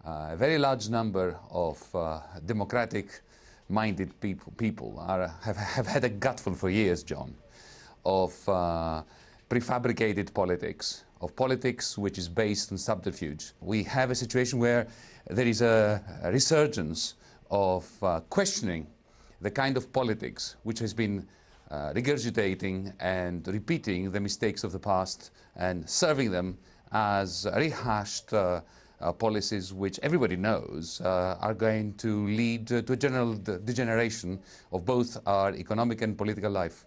a very large number of democratic-minded people have had a gutful for years, John, of prefabricated politics, of politics which is based on subterfuge. We have a situation where there is a resurgence of questioning the kind of politics which has been regurgitating and repeating the mistakes of the past and serving them as rehashed policies which everybody knows are going to lead to a general degeneration of both our economic and political life.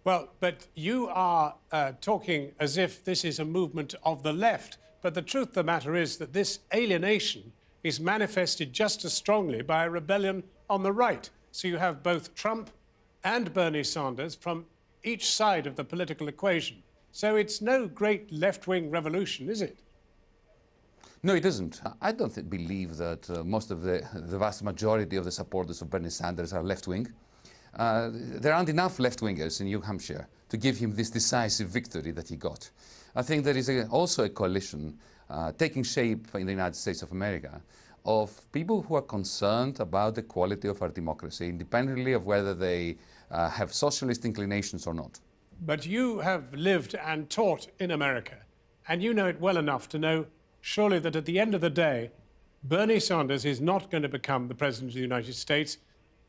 Well, but you are talking as if this is a movement of the left. But the truth of the matter is that this alienation is manifested just as strongly by a rebellion on the right. So you have both Trump and Bernie Sanders from each side of the political equation. So it's no great left-wing revolution, is it? No, it isn't. I don't believe that most of the vast majority of the supporters of Bernie Sanders are left-wing. There aren't enough left-wingers in New Hampshire to give him this decisive victory that he got. I think there is also a coalition taking shape in the United States of America of people who are concerned about the quality of our democracy, independently of whether they have socialist inclinations or not. But you have lived and taught in America, and you know it well enough to know surely that at the end of the day, Bernie Sanders is not going to become the President of the United States,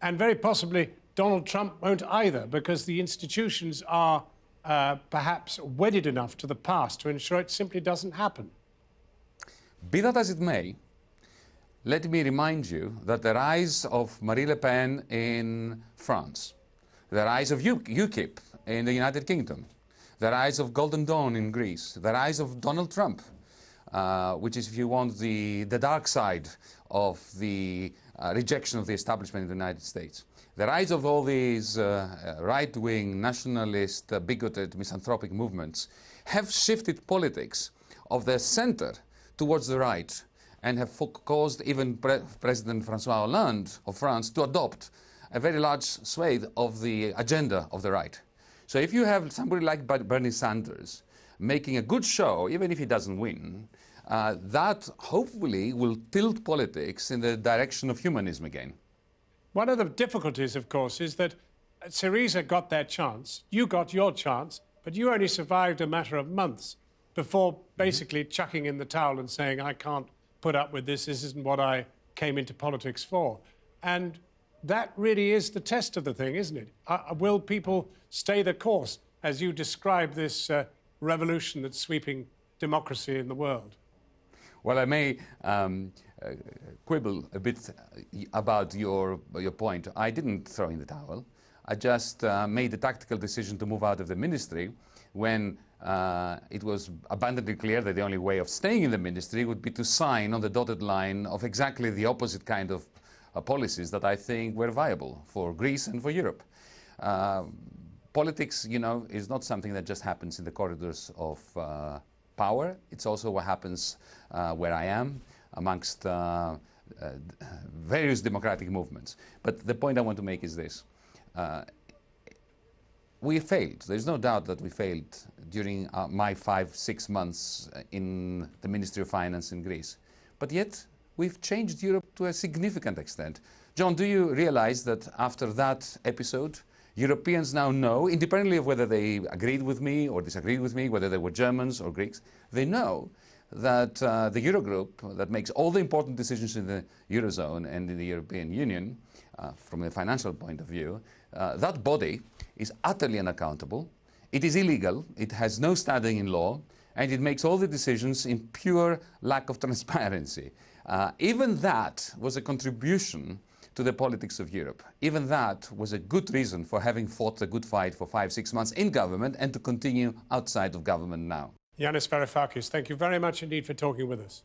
and very possibly Donald Trump won't either, because the institutions are perhaps wedded enough to the past to ensure it simply doesn't happen. Be that as it may, let me remind you that the rise of Marine Le Pen in France, the rise of UKIP in the United Kingdom, the rise of Golden Dawn in Greece, the rise of Donald Trump, which is, if you want, the dark side of the rejection of the establishment in the United States. The rise of all these right-wing, nationalist, bigoted, misanthropic movements have shifted politics of the center towards the right and have caused even President François Hollande of France to adopt a very large swathe of the agenda of the right. So if you have somebody like Bernie Sanders making a good show, even if he doesn't win, that hopefully will tilt politics in the direction of humanism again. One of the difficulties, of course, is that Syriza got their chance, you got your chance, but you only survived a matter of months before basically chucking in the towel and saying, I can't put up with this isn't what I came into politics for. And that really is the test of the thing, isn't it? Will people stay the course as you describe this revolution that's sweeping democracy in the world? Well, I may quibble a bit about your point. I didn't throw in the towel. I just made the tactical decision to move out of the ministry when it was abundantly clear that the only way of staying in the ministry would be to sign on the dotted line of exactly the opposite kind of policies that I think were viable for Greece and for Europe. Politics, you know, is not something that just happens in the corridors of power. It's also what happens where I am, amongst various democratic movements. But the point I want to make is this. We failed. There's no doubt that we failed during my 5-6 months in the Ministry of Finance in Greece. But yet, we've changed Europe to a significant extent. John, do you realize that after that episode, Europeans now know, independently of whether they agreed with me or disagreed with me, whether they were Germans or Greeks, they know that the Eurogroup, that makes all the important decisions in the Eurozone and in the European Union, from a financial point of view, that body is utterly unaccountable. It is illegal, it has no standing in law, and it makes all the decisions in pure lack of transparency. Even that was a contribution to the politics of Europe. Even that was a good reason for having fought a good fight for 5-6 months in government and to continue outside of government now. Yanis Varoufakis, thank you very much indeed for talking with us.